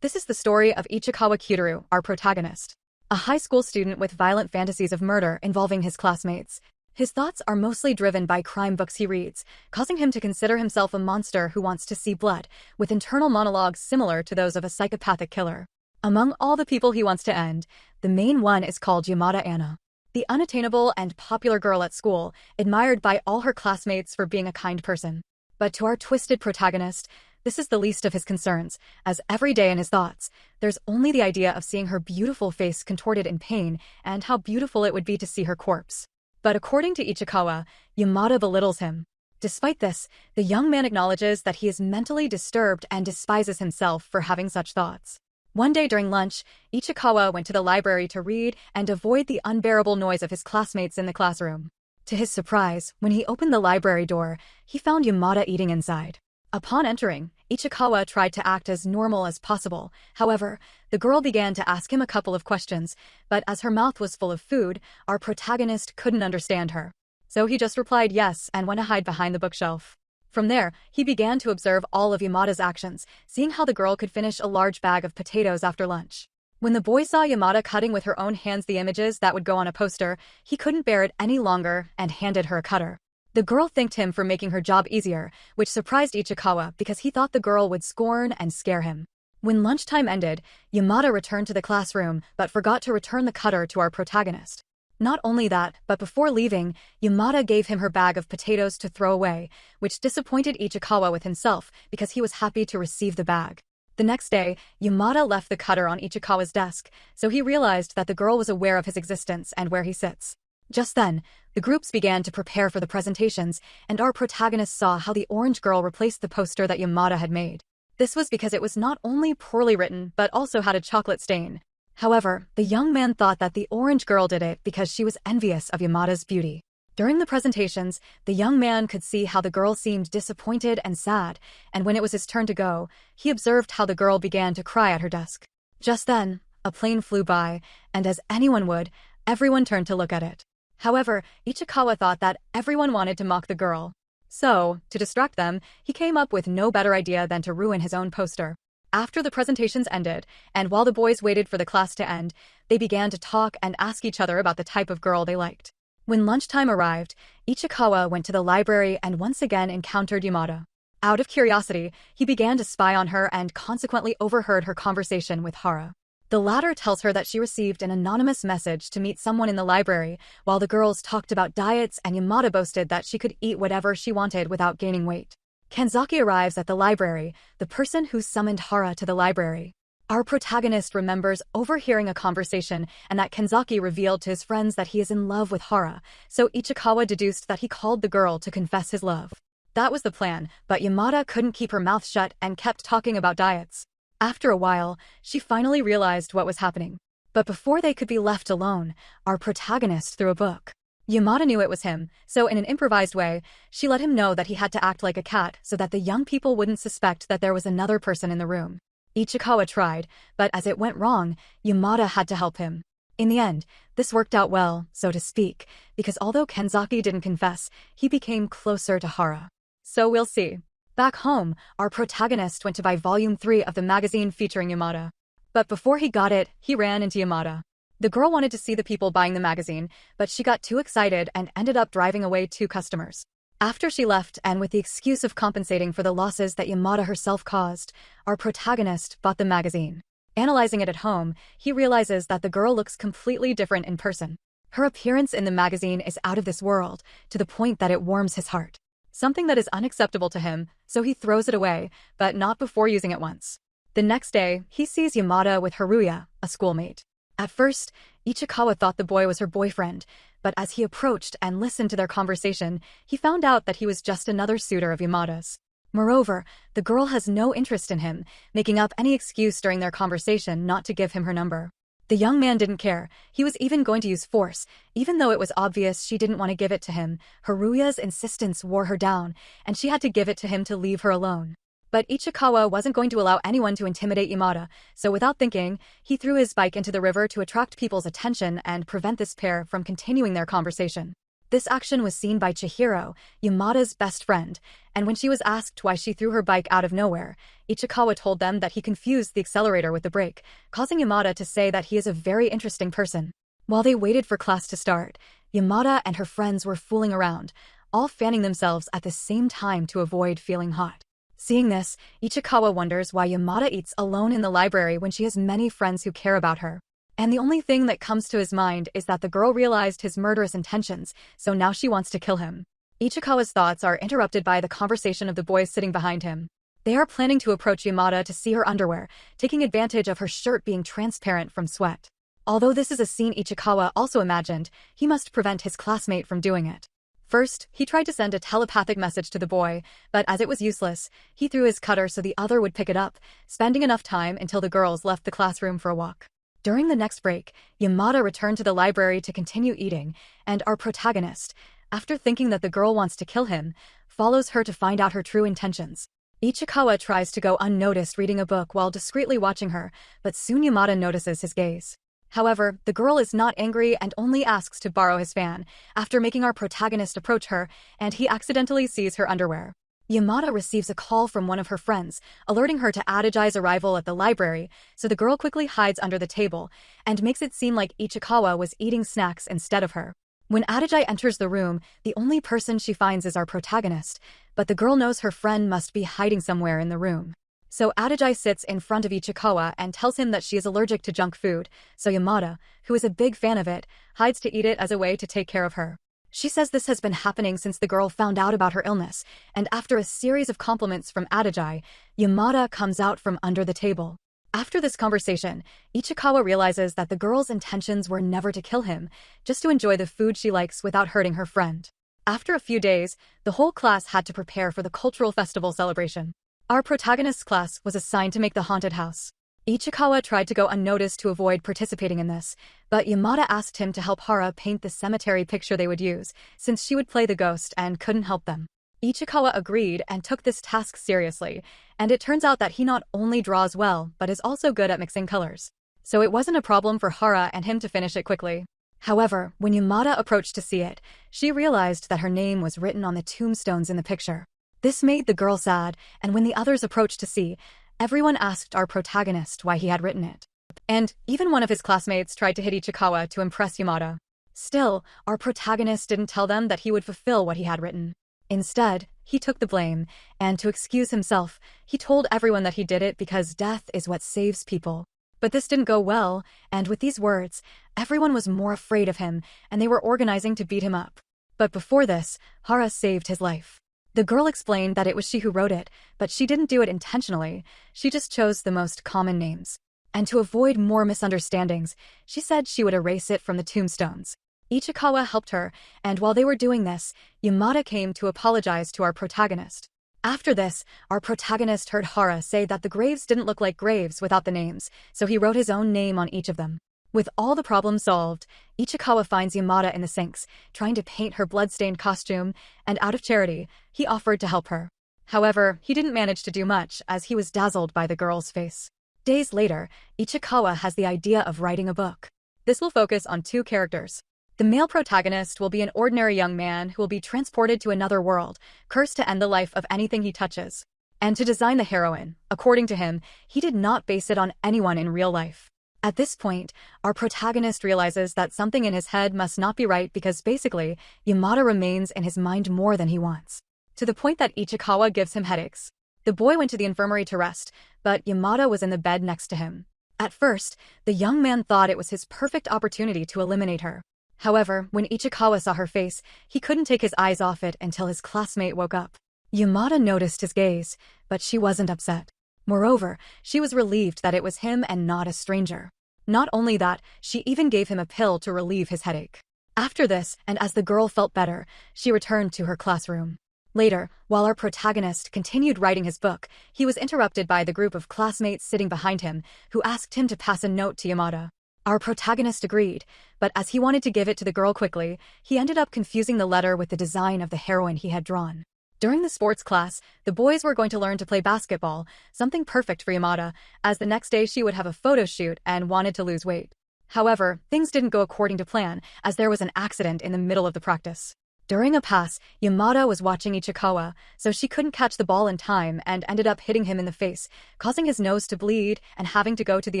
This is the story of Ichikawa Kyutaru, our protagonist. A high school student with violent fantasies of murder involving his classmates. His thoughts are mostly driven by crime books he reads, causing him to consider himself a monster who wants to see blood, with internal monologues similar to those of a psychopathic killer. Among all the people he wants to end, the main one is called Yamada Anna. The unattainable and popular girl at school, admired by all her classmates for being a kind person. But to our twisted protagonist, this is the least of his concerns, as every day in his thoughts, there's only the idea of seeing her beautiful face contorted in pain and how beautiful it would be to see her corpse. But according to Ichikawa, Yamada belittles him. Despite this, the young man acknowledges that he is mentally disturbed and despises himself for having such thoughts. One day during lunch, Ichikawa went to the library to read and avoid the unbearable noise of his classmates in the classroom. To his surprise, when he opened the library door, he found Yamada eating inside. Upon entering, Ichikawa tried to act as normal as possible. However, the girl began to ask him a couple of questions, but as her mouth was full of food, our protagonist couldn't understand her. So he just replied yes and went to hide behind the bookshelf. From there, he began to observe all of Yamada's actions, seeing how the girl could finish a large bag of potatoes after lunch. When the boy saw Yamada cutting with her own hands the images that would go on a poster, he couldn't bear it any longer and handed her a cutter. The girl thanked him for making her job easier, which surprised Ichikawa because he thought the girl would scorn and scare him. When lunchtime ended, Yamada returned to the classroom but forgot to return the cutter to our protagonist. Not only that, but before leaving, Yamada gave him her bag of potatoes to throw away, which disappointed Ichikawa with himself because he was happy to receive the bag. The next day, Yamada left the cutter on Ichikawa's desk, so he realized that the girl was aware of his existence and where he sits. Just then, the groups began to prepare for the presentations, and our protagonist saw how the orange girl replaced the poster that Yamada had made. This was because it was not only poorly written but also had a chocolate stain. However, the young man thought that the orange girl did it because she was envious of Yamada's beauty. During the presentations, the young man could see how the girl seemed disappointed and sad, and when it was his turn to go, he observed how the girl began to cry at her desk. Just then, a plane flew by, and as anyone would, everyone turned to look at it. However, Ichikawa thought that everyone wanted to mock the girl. So, to distract them, he came up with no better idea than to ruin his own poster. After the presentations ended, and while the boys waited for the class to end, they began to talk and ask each other about the type of girl they liked. When lunchtime arrived, Ichikawa went to the library and once again encountered Yamada. Out of curiosity, he began to spy on her and consequently overheard her conversation with Hara. The latter tells her that she received an anonymous message to meet someone in the library, while the girls talked about diets and Yamada boasted that she could eat whatever she wanted without gaining weight. Kenzaki arrives at the library, the person who summoned Hara to the library. Our protagonist remembers overhearing a conversation and that Kenzaki revealed to his friends that he is in love with Hara, so Ichikawa deduced that he called the girl to confess his love. That was the plan, but Yamada couldn't keep her mouth shut and kept talking about diets. After a while, she finally realized what was happening. But before they could be left alone, our protagonist threw a book. Yamada knew it was him, so in an improvised way, she let him know that he had to act like a cat so that the young people wouldn't suspect that there was another person in the room. Ichikawa tried, but as it went wrong, Yamada had to help him. In the end, this worked out well, so to speak, because although Kenzaki didn't confess, he became closer to Hara. So we'll see. Back home, our protagonist went to buy Volume 3 of the magazine featuring Yamada. But before he got it, he ran into Yamada. The girl wanted to see the people buying the magazine, but she got too excited and ended up driving away 2 customers. After she left, and with the excuse of compensating for the losses that Yamada herself caused, our protagonist bought the magazine. Analyzing it at home, he realizes that the girl looks completely different in person. Her appearance in the magazine is out of this world, to the point that it warms his heart. Something that is unacceptable to him, so he throws it away, but not before using it once. The next day, he sees Yamada with Haruya, a schoolmate. At first, Ichikawa thought the boy was her boyfriend, but as he approached and listened to their conversation, he found out that he was just another suitor of Yamada's. Moreover, the girl has no interest in him, making up any excuse during their conversation not to give him her number. The young man didn't care. He was even going to use force, even though it was obvious she didn't want to give it to him. Haruya's insistence wore her down, and she had to give it to him to leave her alone. But Ichikawa wasn't going to allow anyone to intimidate Yamada, so without thinking, he threw his bike into the river to attract people's attention and prevent this pair from continuing their conversation. This action was seen by Chihiro, Yamada's best friend, and when she was asked why she threw her bike out of nowhere, Ichikawa told them that he confused the accelerator with the brake, causing Yamada to say that he is a very interesting person. While they waited for class to start, Yamada and her friends were fooling around, all fanning themselves at the same time to avoid feeling hot. Seeing this, Ichikawa wonders why Yamada eats alone in the library when she has many friends who care about her. And the only thing that comes to his mind is that the girl realized his murderous intentions, so now she wants to kill him. Ichikawa's thoughts are interrupted by the conversation of the boys sitting behind him. They are planning to approach Yamada to see her underwear, taking advantage of her shirt being transparent from sweat. Although this is a scene Ichikawa also imagined, he must prevent his classmate from doing it. First, he tried to send a telepathic message to the boy, but as it was useless, he threw his cutter so the other would pick it up, spending enough time until the girls left the classroom for a walk. During the next break, Yamada returned to the library to continue eating, and our protagonist, after thinking that the girl wants to kill him, follows her to find out her true intentions. Ichikawa tries to go unnoticed reading a book while discreetly watching her, but soon Yamada notices his gaze. However, the girl is not angry and only asks to borrow his fan, after making our protagonist approach her, and he accidentally sees her underwear. Yamada receives a call from one of her friends, alerting her to Adajai's arrival at the library, so the girl quickly hides under the table, and makes it seem like Ichikawa was eating snacks instead of her. When Adajai enters the room, the only person she finds is our protagonist, but the girl knows her friend must be hiding somewhere in the room. So Adajai sits in front of Ichikawa and tells him that she is allergic to junk food, so Yamada, who is a big fan of it, hides to eat it as a way to take care of her. She says this has been happening since the girl found out about her illness, and after a series of compliments from Adajai, Yamada comes out from under the table. After this conversation, Ichikawa realizes that the girl's intentions were never to kill him, just to enjoy the food she likes without hurting her friend. After a few days, the whole class had to prepare for the cultural festival celebration. Our protagonist's class was assigned to make the haunted house. Ichikawa tried to go unnoticed to avoid participating in this, but Yamada asked him to help Hara paint the cemetery picture they would use, since she would play the ghost and couldn't help them. Ichikawa agreed and took this task seriously, and it turns out that he not only draws well but is also good at mixing colors. So it wasn't a problem for Hara and him to finish it quickly. However, when Yamada approached to see it, she realized that her name was written on the tombstones in the picture. This made the girl sad, and when the others approached to see, everyone asked our protagonist why he had written it. And even one of his classmates tried to hit Ichikawa to impress Yamada. Still, our protagonist didn't tell them that he would fulfill what he had written. Instead, he took the blame, and to excuse himself, he told everyone that he did it because death is what saves people. But this didn't go well, and with these words, everyone was more afraid of him, and they were organizing to beat him up. But before this, Hara saved his life. The girl explained that it was she who wrote it, but she didn't do it intentionally, she just chose the most common names. And to avoid more misunderstandings, she said she would erase it from the tombstones. Ichikawa helped her, and while they were doing this, Yamada came to apologize to our protagonist. After this, our protagonist heard Hara say that the graves didn't look like graves without the names, so he wrote his own name on each of them. With all the problems solved, Ichikawa finds Yamada in the sinks, trying to paint her blood-stained costume, and out of charity, he offered to help her. However, he didn't manage to do much as he was dazzled by the girl's face. Days later, Ichikawa has the idea of writing a book. This will focus on two characters. The male protagonist will be an ordinary young man who will be transported to another world, cursed to end the life of anything he touches. And to design the heroine, according to him, he did not base it on anyone in real life. At this point, our protagonist realizes that something in his head must not be right because basically, Yamada remains in his mind more than he wants. To the point that Ichikawa gives him headaches. The boy went to the infirmary to rest, but Yamada was in the bed next to him. At first, the young man thought it was his perfect opportunity to eliminate her. However, when Ichikawa saw her face, he couldn't take his eyes off it until his classmate woke up. Yamada noticed his gaze, but she wasn't upset. Moreover, she was relieved that it was him and not a stranger. Not only that, she even gave him a pill to relieve his headache. After this, and as the girl felt better, she returned to her classroom. Later, while our protagonist continued writing his book, he was interrupted by the group of classmates sitting behind him, who asked him to pass a note to Yamada. Our protagonist agreed, but as he wanted to give it to the girl quickly, he ended up confusing the letter with the design of the heroine he had drawn. During the sports class, the boys were going to learn to play basketball, something perfect for Yamada, as the next day she would have a photo shoot and wanted to lose weight. However, things didn't go according to plan, as there was an accident in the middle of the practice. During a pass, Yamada was watching Ichikawa, so she couldn't catch the ball in time and ended up hitting him in the face, causing his nose to bleed and having to go to the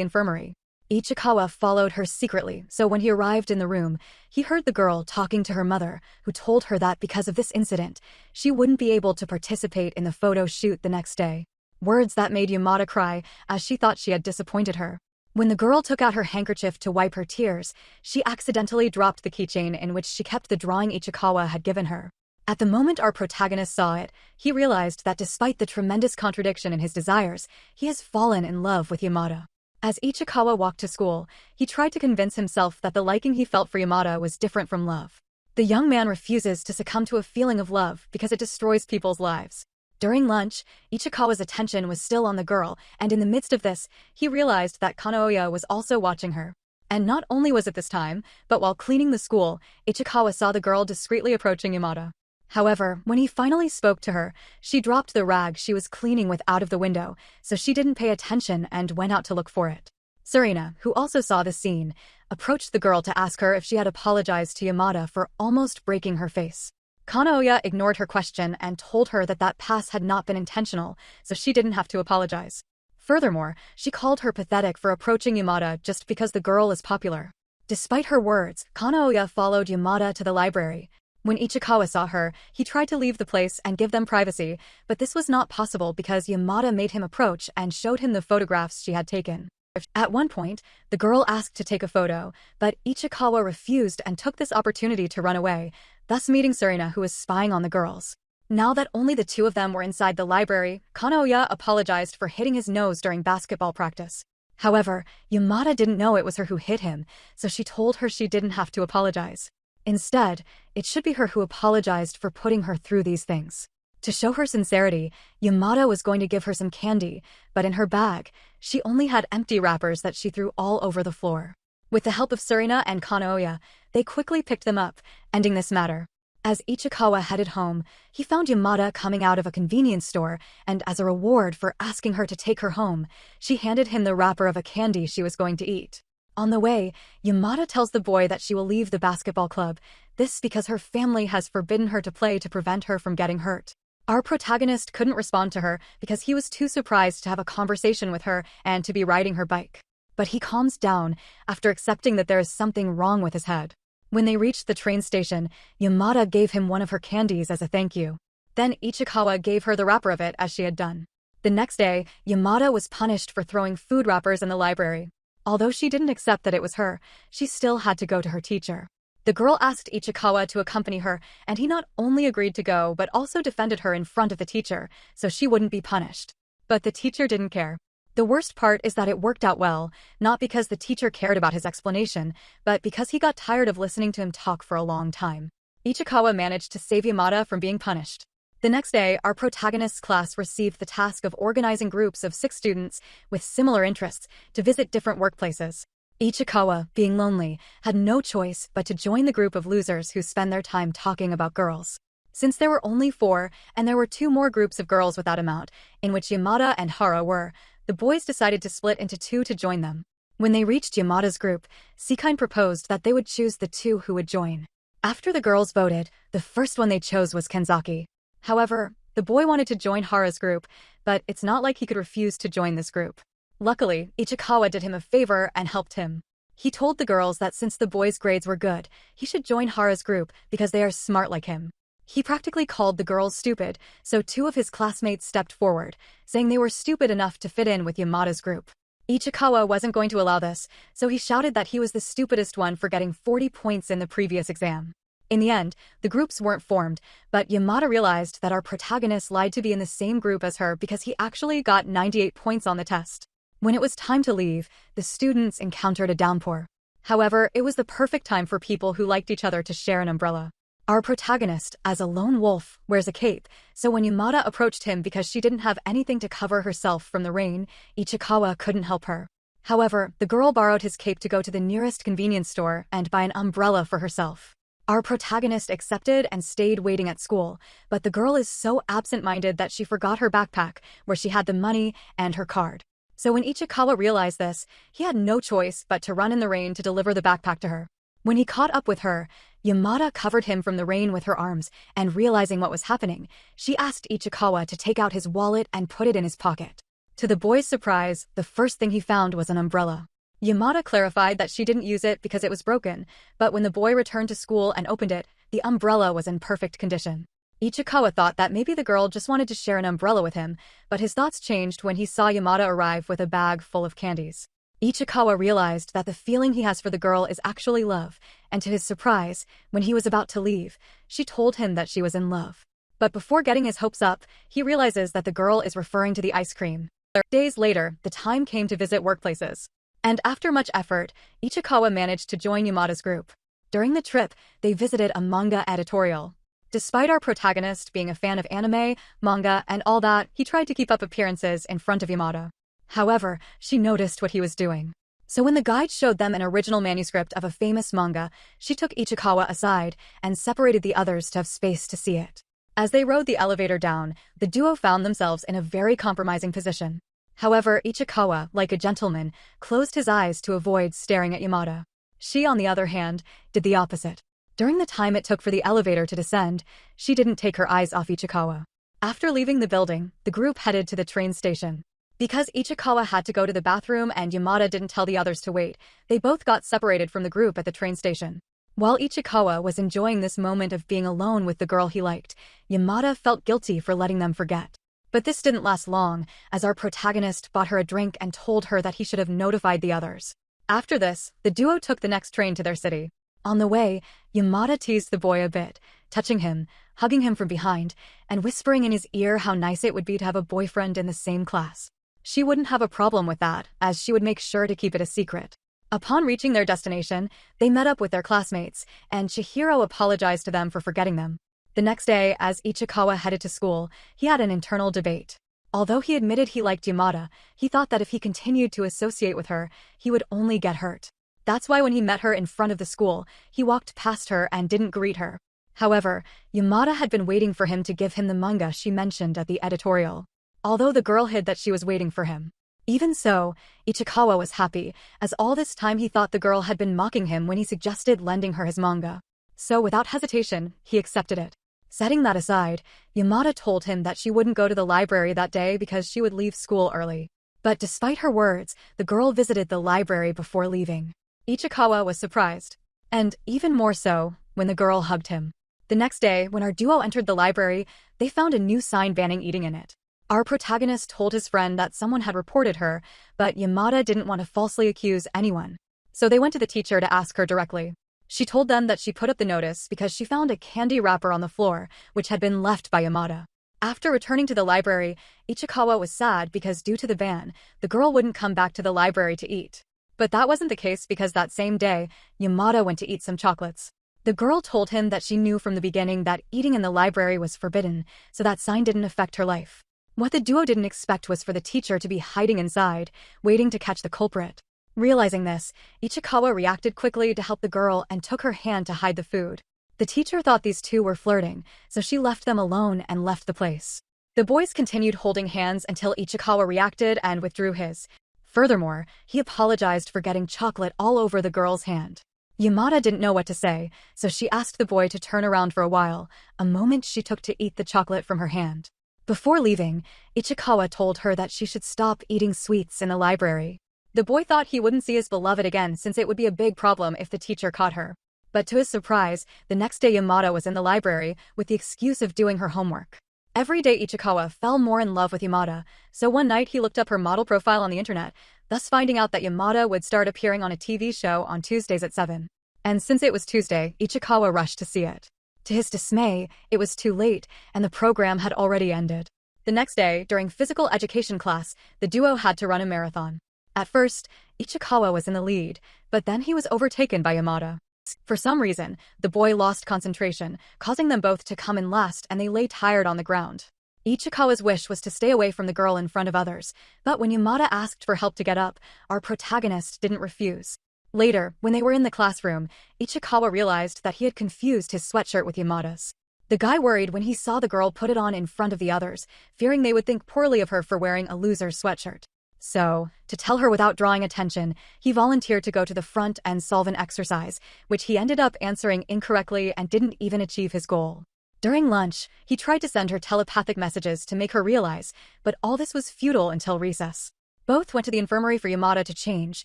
infirmary. Ichikawa followed her secretly, so when he arrived in the room, he heard the girl talking to her mother, who told her that because of this incident, she wouldn't be able to participate in the photo shoot the next day. Words that made Yamada cry, as she thought she had disappointed her. When the girl took out her handkerchief to wipe her tears, she accidentally dropped the keychain in which she kept the drawing Ichikawa had given her. At the moment our protagonist saw it, he realized that despite the tremendous contradiction in his desires, he has fallen in love with Yamada. As Ichikawa walked to school, he tried to convince himself that the liking he felt for Yamada was different from love. The young man refuses to succumb to a feeling of love because it destroys people's lives. During lunch, Ichikawa's attention was still on the girl, and in the midst of this, he realized that Kanaoya was also watching her. And not only was it this time, but while cleaning the school, Ichikawa saw the girl discreetly approaching Yamada. However, when he finally spoke to her, she dropped the rag she was cleaning with out of the window, so she didn't pay attention and went out to look for it. Serena, who also saw the scene, approached the girl to ask her if she had apologized to Yamada for almost breaking her face. Kanaoya ignored her question and told her that pass had not been intentional, so she didn't have to apologize. Furthermore, she called her pathetic for approaching Yamada just because the girl is popular. Despite her words, Kanaoya followed Yamada to the library. When Ichikawa saw her, he tried to leave the place and give them privacy, but this was not possible because Yamada made him approach and showed him the photographs she had taken. At one point, the girl asked to take a photo, but Ichikawa refused and took this opportunity to run away, thus meeting Serena, who was spying on the girls. Now that only the two of them were inside the library, Kanaoya apologized for hitting his nose during basketball practice. However, Yamada didn't know it was her who hit him, so she told her she didn't have to apologize. Instead, it should be her who apologized for putting her through these things. To show her sincerity, Yamada was going to give her some candy, but in her bag, she only had empty wrappers that she threw all over the floor. With the help of Serena and Kanaoya, they quickly picked them up, ending this matter. As Ichikawa headed home, he found Yamada coming out of a convenience store, and as a reward for asking her to take her home, she handed him the wrapper of a candy she was going to eat. On the way, Yamada tells the boy that she will leave the basketball club, this because her family has forbidden her to play to prevent her from getting hurt. Our protagonist couldn't respond to her because he was too surprised to have a conversation with her and to be riding her bike. But he calms down after accepting that there is something wrong with his head. When they reached the train station, Yamada gave him one of her candies as a thank you. Then Ichikawa gave her the wrapper of it as she had done. The next day, Yamada was punished for throwing food wrappers in the library. Although she didn't accept that it was her, she still had to go to her teacher. The girl asked Ichikawa to accompany her, and he not only agreed to go but also defended her in front of the teacher, so she wouldn't be punished. But the teacher didn't care. The worst part is that it worked out well, not because the teacher cared about his explanation, but because he got tired of listening to him talk for a long time. Ichikawa managed to save Yamada from being punished. The next day, our protagonist's class received the task of organizing groups of 6 students with similar interests to visit different workplaces. Ichikawa, being lonely, had no choice but to join the group of losers who spend their time talking about girls. Since there were only 4, and there were 2 more groups of girls without a mount, in which Yamada and Hara were, the boys decided to split into 2 to join them. When they reached Yamada's group, Seikine proposed that they would choose the 2 who would join. After the girls voted, the first one they chose was Kenzaki. However, the boy wanted to join Hara's group, but it's not like he could refuse to join this group. Luckily, Ichikawa did him a favor and helped him. He told the girls that since the boys' grades were good, he should join Hara's group because they are smart like him. He practically called the girls stupid, so 2 of his classmates stepped forward, saying they were stupid enough to fit in with Yamada's group. Ichikawa wasn't going to allow this, so he shouted that he was the stupidest one for getting 40 points in the previous exam. In the end, the groups weren't formed, but Yamada realized that our protagonist lied to be in the same group as her because he actually got 98 points on the test. When it was time to leave, the students encountered a downpour. However, it was the perfect time for people who liked each other to share an umbrella. Our protagonist, as a lone wolf, wears a cape, so when Yamada approached him because she didn't have anything to cover herself from the rain, Ichikawa couldn't help her. However, the girl borrowed his cape to go to the nearest convenience store and buy an umbrella for herself. Our protagonist accepted and stayed waiting at school, but the girl is so absent-minded that she forgot her backpack, where she had the money and her card. So when Ichikawa realized this, he had no choice but to run in the rain to deliver the backpack to her. When he caught up with her, Yamada covered him from the rain with her arms, and realizing what was happening, she asked Ichikawa to take out his wallet and put it in his pocket. To the boy's surprise, the first thing he found was an umbrella. Yamada clarified that she didn't use it because it was broken, but when the boy returned to school and opened it, the umbrella was in perfect condition. Ichikawa thought that maybe the girl just wanted to share an umbrella with him, but his thoughts changed when he saw Yamada arrive with a bag full of candies. Ichikawa realized that the feeling he has for the girl is actually love, and to his surprise, when he was about to leave, she told him that she was in love. But before getting his hopes up, he realizes that the girl is referring to the ice cream. Days later, the time came to visit workplaces. And after much effort, Ichikawa managed to join Yamada's group. During the trip, they visited a manga editorial. Despite our protagonist being a fan of anime, manga, and all that, he tried to keep up appearances in front of Yamada. However, she noticed what he was doing. So when the guide showed them an original manuscript of a famous manga, she took Ichikawa aside and separated the others to have space to see it. As they rode the elevator down, the duo found themselves in a very compromising position. However, Ichikawa, like a gentleman, closed his eyes to avoid staring at Yamada. She, on the other hand, did the opposite. During the time it took for the elevator to descend, she didn't take her eyes off Ichikawa. After leaving the building, the group headed to the train station. Because Ichikawa had to go to the bathroom and Yamada didn't tell the others to wait, they both got separated from the group at the train station. While Ichikawa was enjoying this moment of being alone with the girl he liked, Yamada felt guilty for letting them forget. But this didn't last long, as our protagonist bought her a drink and told her that he should have notified the others. After this, the duo took the next train to their city. On the way, Yamada teased the boy a bit, touching him, hugging him from behind, and whispering in his ear how nice it would be to have a boyfriend in the same class. She wouldn't have a problem with that, as she would make sure to keep it a secret. Upon reaching their destination, they met up with their classmates, and Chihiro apologized to them for forgetting them. The next day, as Ichikawa headed to school, he had an internal debate. Although he admitted he liked Yamada, he thought that if he continued to associate with her, he would only get hurt. That's why when he met her in front of the school, he walked past her and didn't greet her. However, Yamada had been waiting for him to give him the manga she mentioned at the editorial. Although the girl hid that she was waiting for him. Even so, Ichikawa was happy, as all this time he thought the girl had been mocking him when he suggested lending her his manga. So without hesitation, he accepted it. Setting that aside, Yamada told him that she wouldn't go to the library that day because she would leave school early. But despite her words, the girl visited the library before leaving. Ichikawa was surprised. And even more so, when the girl hugged him. The next day, when our duo entered the library, they found a new sign banning eating in it. Our protagonist told his friend that someone had reported her, but Yamada didn't want to falsely accuse anyone. So they went to the teacher to ask her directly. She told them that she put up the notice because she found a candy wrapper on the floor, which had been left by Yamada. After returning to the library, Ichikawa was sad because due to the ban, the girl wouldn't come back to the library to eat. But that wasn't the case because that same day, Yamada went to eat some chocolates. The girl told him that she knew from the beginning that eating in the library was forbidden, so that sign didn't affect her life. What the duo didn't expect was for the teacher to be hiding inside, waiting to catch the culprit. Realizing this, Ichikawa reacted quickly to help the girl and took her hand to hide the food. The teacher thought these two were flirting, so she left them alone and left the place. The boys continued holding hands until Ichikawa reacted and withdrew his. Furthermore, he apologized for getting chocolate all over the girl's hand. Yamada didn't know what to say, so she asked the boy to turn around for a while, a moment she took to eat the chocolate from her hand. Before leaving, Ichikawa told her that she should stop eating sweets in the library. The boy thought he wouldn't see his beloved again since it would be a big problem if the teacher caught her. But to his surprise, the next day Yamada was in the library with the excuse of doing her homework. Every day Ichikawa fell more in love with Yamada, so one night he looked up her model profile on the internet, thus finding out that Yamada would start appearing on a TV show on Tuesdays at 7. And since it was Tuesday, Ichikawa rushed to see it. To his dismay, it was too late, and the program had already ended. The next day, during physical education class, the duo had to run a marathon. At first, Ichikawa was in the lead, but then he was overtaken by Yamada. For some reason, the boy lost concentration, causing them both to come in last and they lay tired on the ground. Ichikawa's wish was to stay away from the girl in front of others, but when Yamada asked for help to get up, our protagonist didn't refuse. Later, when they were in the classroom, Ichikawa realized that he had confused his sweatshirt with Yamada's. The guy worried when he saw the girl put it on in front of the others, fearing they would think poorly of her for wearing a loser's sweatshirt. So, to tell her without drawing attention, he volunteered to go to the front and solve an exercise, which he ended up answering incorrectly and didn't even achieve his goal. During lunch, he tried to send her telepathic messages to make her realize, but all this was futile until recess. Both went to the infirmary for Yamada to change,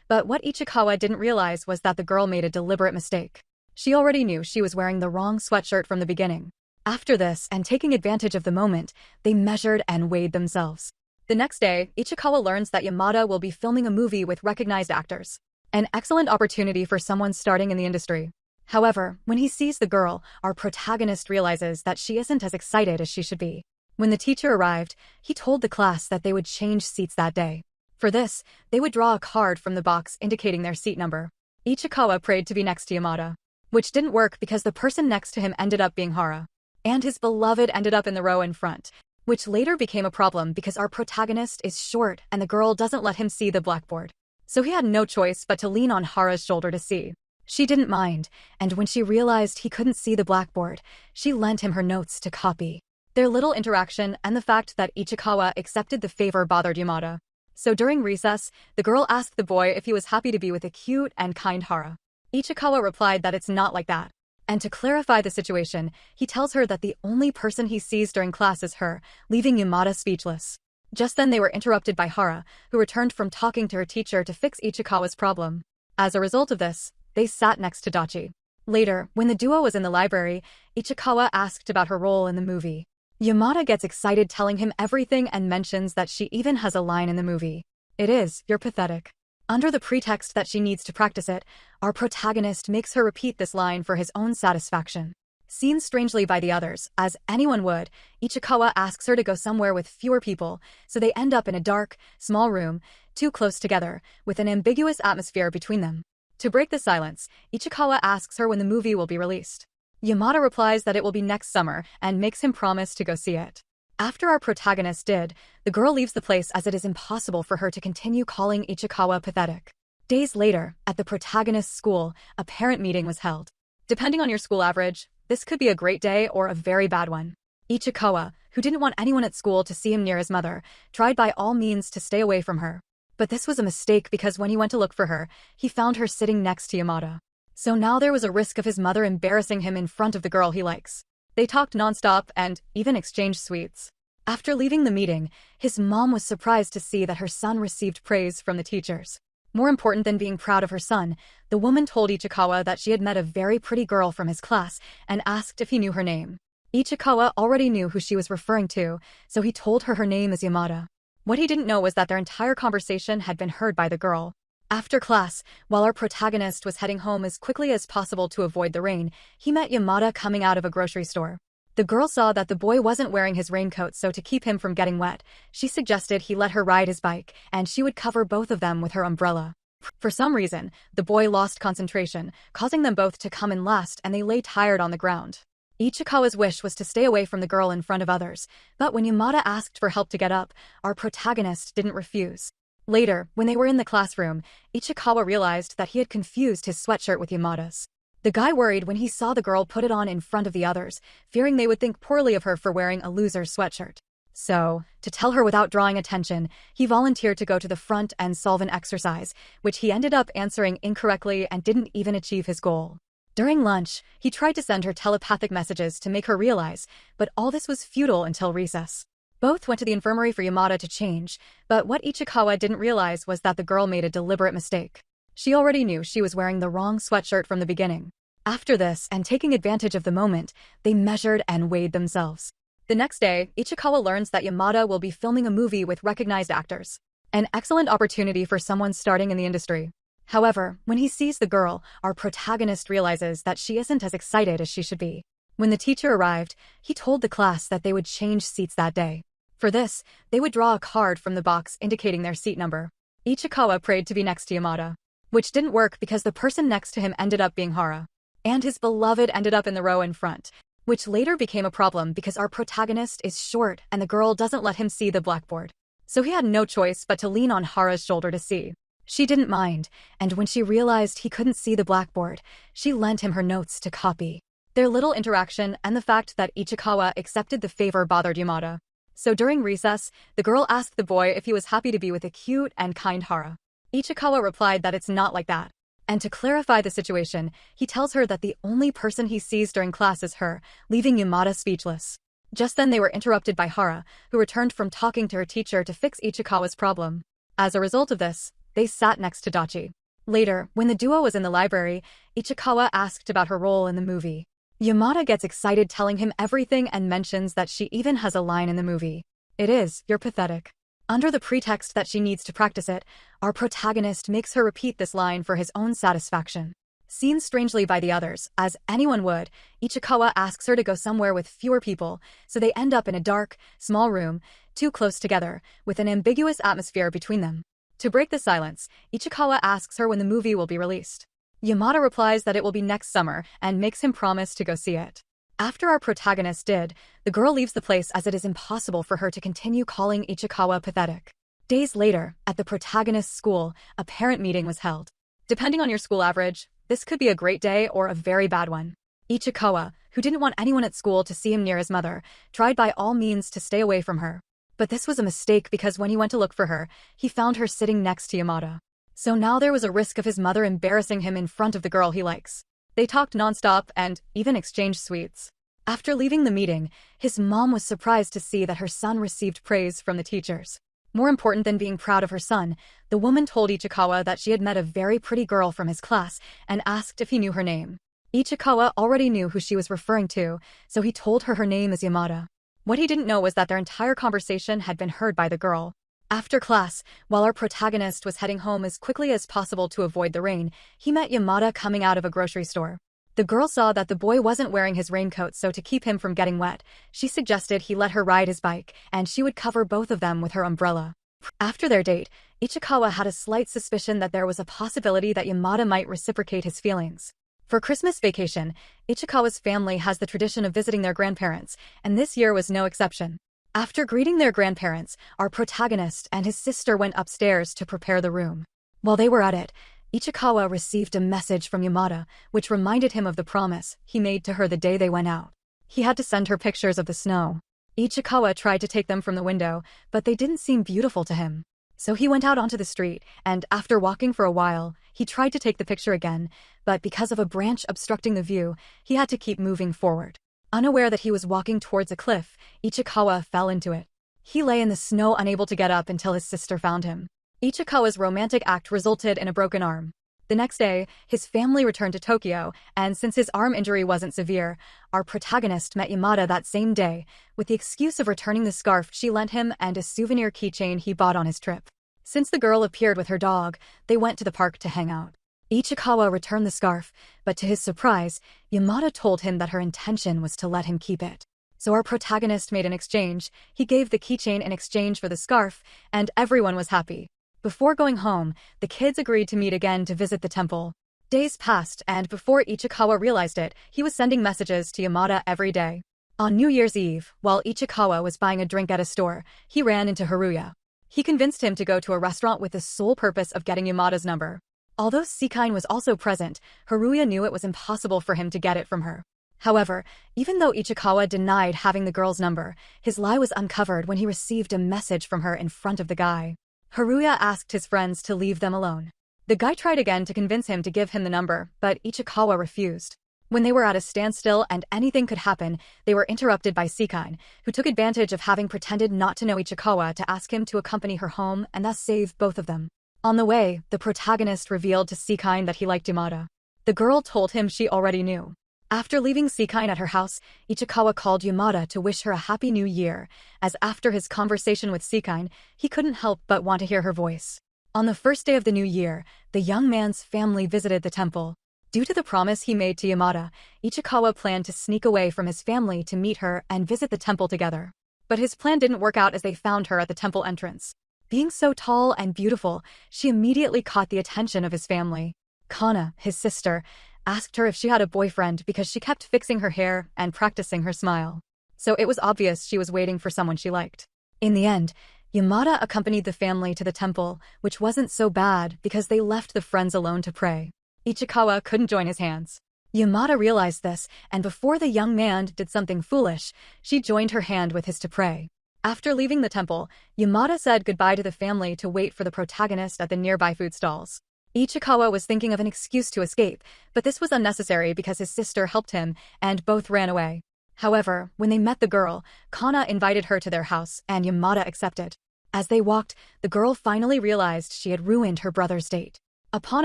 but what Ichikawa didn't realize was that the girl made a deliberate mistake. She already knew she was wearing the wrong sweatshirt from the beginning. After this, and taking advantage of the moment, they measured and weighed themselves. The next day, Ichikawa learns that Yamada will be filming a movie with recognized actors. An excellent opportunity for someone starting in the industry. However, when he sees the girl, our protagonist realizes that she isn't as excited as she should be. When the teacher arrived, he told the class that they would change seats that day. For this, they would draw a card from the box indicating their seat number. Ichikawa prayed to be next to Yamada, which didn't work because the person next to him ended up being Hara. And his beloved ended up in the row in front, which later became a problem because our protagonist is short and the girl doesn't let him see the blackboard. So he had no choice but to lean on Hara's shoulder to see. She didn't mind, and when she realized he couldn't see the blackboard, she lent him her notes to copy. Their little interaction and the fact that Ichikawa accepted the favor bothered Yamada. So during recess, the girl asked the boy if he was happy to be with a cute and kind Hara. Ichikawa replied that it's not like that. And to clarify the situation, he tells her that the only person he sees during class is her, leaving Yamada speechless. Just then they were interrupted by Hara, who returned from talking to her teacher to fix Ichikawa's problem. As a result of this, they sat next to Dachi. Later, when the duo was in the library, Ichikawa asked about her role in the movie. Yamada gets excited telling him everything and mentions that she even has a line in the movie. It is, "You're pathetic." Under the pretext that she needs to practice it, our protagonist makes her repeat this line for his own satisfaction. Seen strangely by the others, as anyone would, Ichikawa asks her to go somewhere with fewer people, so they end up in a dark, small room, too close together, with an ambiguous atmosphere between them. To break the silence, Ichikawa asks her when the movie will be released. Yamada replies that it will be next summer and makes him promise to go see it. After our protagonist did, the girl leaves the place as it is impossible for her to continue calling Ichikawa pathetic. Days later, at the protagonist's school, a parent meeting was held. Depending on your school average, this could be a great day or a very bad one. Ichikawa, who didn't want anyone at school to see him near his mother, tried by all means to stay away from her. But this was a mistake because when he went to look for her, he found her sitting next to Yamada. So now there was a risk of his mother embarrassing him in front of the girl he likes. They talked nonstop and even exchanged sweets. After leaving the meeting, his mom was surprised to see that her son received praise from the teachers. More important than being proud of her son, the woman told Ichikawa that she had met a very pretty girl from his class and asked if he knew her name. Ichikawa already knew who she was referring to, so he told her her name is Yamada. What he didn't know was that their entire conversation had been heard by the girl. After class, while our protagonist was heading home as quickly as possible to avoid the rain, he met Yamada coming out of a grocery store. The girl saw that the boy wasn't wearing his raincoat, so to keep him from getting wet, she suggested he let her ride his bike, and she would cover both of them with her umbrella. For some reason, the boy lost concentration, causing them both to come in last, and they lay tired on the ground. Ichikawa's wish was to stay away from the girl in front of others, but when Yamada asked for help to get up, our protagonist didn't refuse. Later, when they were in the classroom, Ichikawa realized that he had confused his sweatshirt with Yamada's. The guy worried when he saw the girl put it on in front of the others, fearing they would think poorly of her for wearing a loser's sweatshirt. So, to tell her without drawing attention, he volunteered to go to the front and solve an exercise, which he ended up answering incorrectly and didn't even achieve his goal. During lunch, he tried to send her telepathic messages to make her realize, but all this was futile until recess. Both went to the infirmary for Yamada to change, but what Ichikawa didn't realize was that the girl made a deliberate mistake. She already knew she was wearing the wrong sweatshirt from the beginning. After this, and taking advantage of the moment, they measured and weighed themselves. The next day, Ichikawa learns that Yamada will be filming a movie with recognized actors. An excellent opportunity for someone starting in the industry. However, when he sees the girl, our protagonist realizes that she isn't as excited as she should be. When the teacher arrived, he told the class that they would change seats that day. For this, they would draw a card from the box indicating their seat number. Ichikawa prayed to be next to Yamada, which didn't work because the person next to him ended up being Hara. And his beloved ended up in the row in front, which later became a problem because our protagonist is short and the girl doesn't let him see the blackboard. So he had no choice but to lean on Hara's shoulder to see. She didn't mind, and when she realized he couldn't see the blackboard, she lent him her notes to copy. Their little interaction and the fact that Ichikawa accepted the favor bothered Yamada. So during recess, the girl asked the boy if he was happy to be with a cute and kind Hara. Ichikawa replied that it's not like that. And to clarify the situation, he tells her that the only person he sees during class is her, leaving Yamada speechless. Just then they were interrupted by Hara, who returned from talking to her teacher to fix Ichikawa's problem. As a result of this, they sat next to Dachi. Later, when the duo was in the library, Ichikawa asked about her role in the movie. Yamada gets excited telling him everything and mentions that she even has a line in the movie. It is, "You're pathetic." Under the pretext that she needs to practice it, our protagonist makes her repeat this line for his own satisfaction. Seen strangely by the others, as anyone would, Ichikawa asks her to go somewhere with fewer people, so they end up in a dark, small room, too close together, with an ambiguous atmosphere between them. To break the silence, Ichikawa asks her when the movie will be released. Yamada replies that it will be next summer and makes him promise to go see it. After our protagonist did, the girl leaves the place as it is impossible for her to continue calling Ichikawa pathetic. Days later, at the protagonist's school, a parent meeting was held. Depending on your school average, this could be a great day or a very bad one. Ichikawa, who didn't want anyone at school to see him near his mother, tried by all means to stay away from her. But this was a mistake because when he went to look for her, he found her sitting next to Yamada. So now there was a risk of his mother embarrassing him in front of the girl he likes. They talked nonstop and even exchanged sweets. After leaving the meeting, his mom was surprised to see that her son received praise from the teachers. More important than being proud of her son, the woman told Ichikawa that she had met a very pretty girl from his class and asked if he knew her name. Ichikawa already knew who she was referring to, so he told her her name is Yamada. What he didn't know was that their entire conversation had been heard by the girl. After class, while our protagonist was heading home as quickly as possible to avoid the rain, he met Yamada coming out of a grocery store. The girl saw that the boy wasn't wearing his raincoat, so to keep him from getting wet, she suggested he let her ride his bike, and she would cover both of them with her umbrella. After their date, Ichikawa had a slight suspicion that there was a possibility that Yamada might reciprocate his feelings. For Christmas vacation, Ichikawa's family has the tradition of visiting their grandparents, and this year was no exception. After greeting their grandparents, our protagonist and his sister went upstairs to prepare the room. While they were at it, Ichikawa received a message from Yamada, which reminded him of the promise he made to her the day they went out. He had to send her pictures of the snow. Ichikawa tried to take them from the window, but they didn't seem beautiful to him. So he went out onto the street, and after walking for a while, he tried to take the picture again, but because of a branch obstructing the view, he had to keep moving forward. Unaware that he was walking towards a cliff, Ichikawa fell into it. He lay in the snow unable to get up until his sister found him. Ichikawa's romantic act resulted in a broken arm. The next day, his family returned to Tokyo, and since his arm injury wasn't severe, our protagonist met Yamada that same day, with the excuse of returning the scarf she lent him and a souvenir keychain he bought on his trip. Since the girl appeared with her dog, they went to the park to hang out. Ichikawa returned the scarf, but to his surprise, Yamada told him that her intention was to let him keep it. So our protagonist made an exchange. He gave the keychain in exchange for the scarf, and everyone was happy. Before going home, the kids agreed to meet again to visit the temple. Days passed, and before Ichikawa realized it, he was sending messages to Yamada every day. On New Year's Eve, while Ichikawa was buying a drink at a store, he ran into Haruya. He convinced him to go to a restaurant with the sole purpose of getting Yamada's number. Although Seikine was also present, Haruya knew it was impossible for him to get it from her. However, even though Ichikawa denied having the girl's number, his lie was uncovered when he received a message from her in front of the guy. Haruya asked his friends to leave them alone. The guy tried again to convince him to give him the number, but Ichikawa refused. When they were at a standstill and anything could happen, they were interrupted by Seikine, who took advantage of having pretended not to know Ichikawa to ask him to accompany her home and thus save both of them. On the way, the protagonist revealed to Seikine that he liked Yamada. The girl told him she already knew. After leaving Seikine at her house, Ichikawa called Yamada to wish her a happy new year, as after his conversation with Seikine, he couldn't help but want to hear her voice. On the first day of the new year, the young man's family visited the temple. Due to the promise he made to Yamada, Ichikawa planned to sneak away from his family to meet her and visit the temple together. But his plan didn't work out as they found her at the temple entrance. Being so tall and beautiful, she immediately caught the attention of his family. Kana, his sister, asked her if she had a boyfriend because she kept fixing her hair and practicing her smile. So it was obvious she was waiting for someone she liked. In the end, Yamada accompanied the family to the temple, which wasn't so bad because they left the friends alone to pray. Ichikawa couldn't join his hands. Yamada realized this, and before the young man did something foolish, she joined her hand with his to pray. After leaving the temple, Yamada said goodbye to the family to wait for the protagonist at the nearby food stalls. Ichikawa was thinking of an excuse to escape, but this was unnecessary because his sister helped him, and both ran away. However, when they met the girl, Kana invited her to their house, and Yamada accepted. As they walked, the girl finally realized she had ruined her brother's date. Upon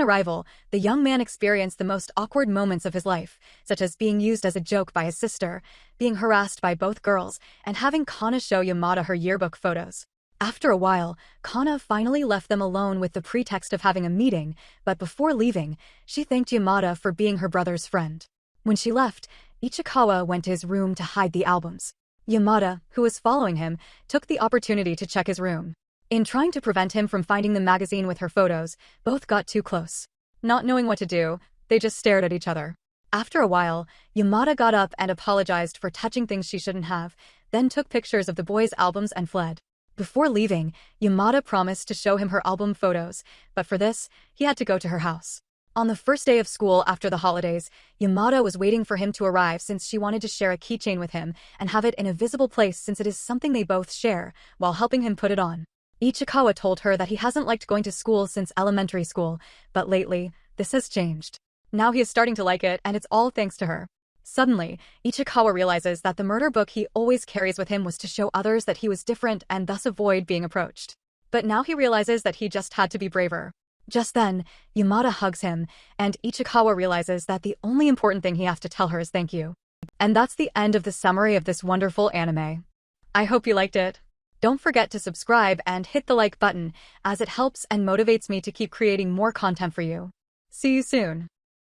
arrival, the young man experienced the most awkward moments of his life, such as being used as a joke by his sister, being harassed by both girls, and having Kana show Yamada her yearbook photos. After a while, Kana finally left them alone with the pretext of having a meeting, but before leaving, she thanked Yamada for being her brother's friend. When she left, Ichikawa went to his room to hide the albums. Yamada, who was following him, took the opportunity to check his room. In trying to prevent him from finding the magazine with her photos, both got too close. Not knowing what to do, they just stared at each other. After a while, Yamada got up and apologized for touching things she shouldn't have, then took pictures of the boys' albums and fled. Before leaving, Yamada promised to show him her album photos, but for this, he had to go to her house. On the first day of school after the holidays, Yamada was waiting for him to arrive since she wanted to share a keychain with him and have it in a visible place since it is something they both share, while helping him put it on. Ichikawa told her that he hasn't liked going to school since elementary school, but lately, this has changed. Now he is starting to like it, and it's all thanks to her. Suddenly, Ichikawa realizes that the murder book he always carries with him was to show others that he was different and thus avoid being approached. But now he realizes that he just had to be braver. Just then, Yamada hugs him, and Ichikawa realizes that the only important thing he has to tell her is thank you. And that's the end of the summary of this wonderful anime. I hope you liked it. Don't forget to subscribe and hit the like button, as it helps and motivates me to keep creating more content for you. See you soon.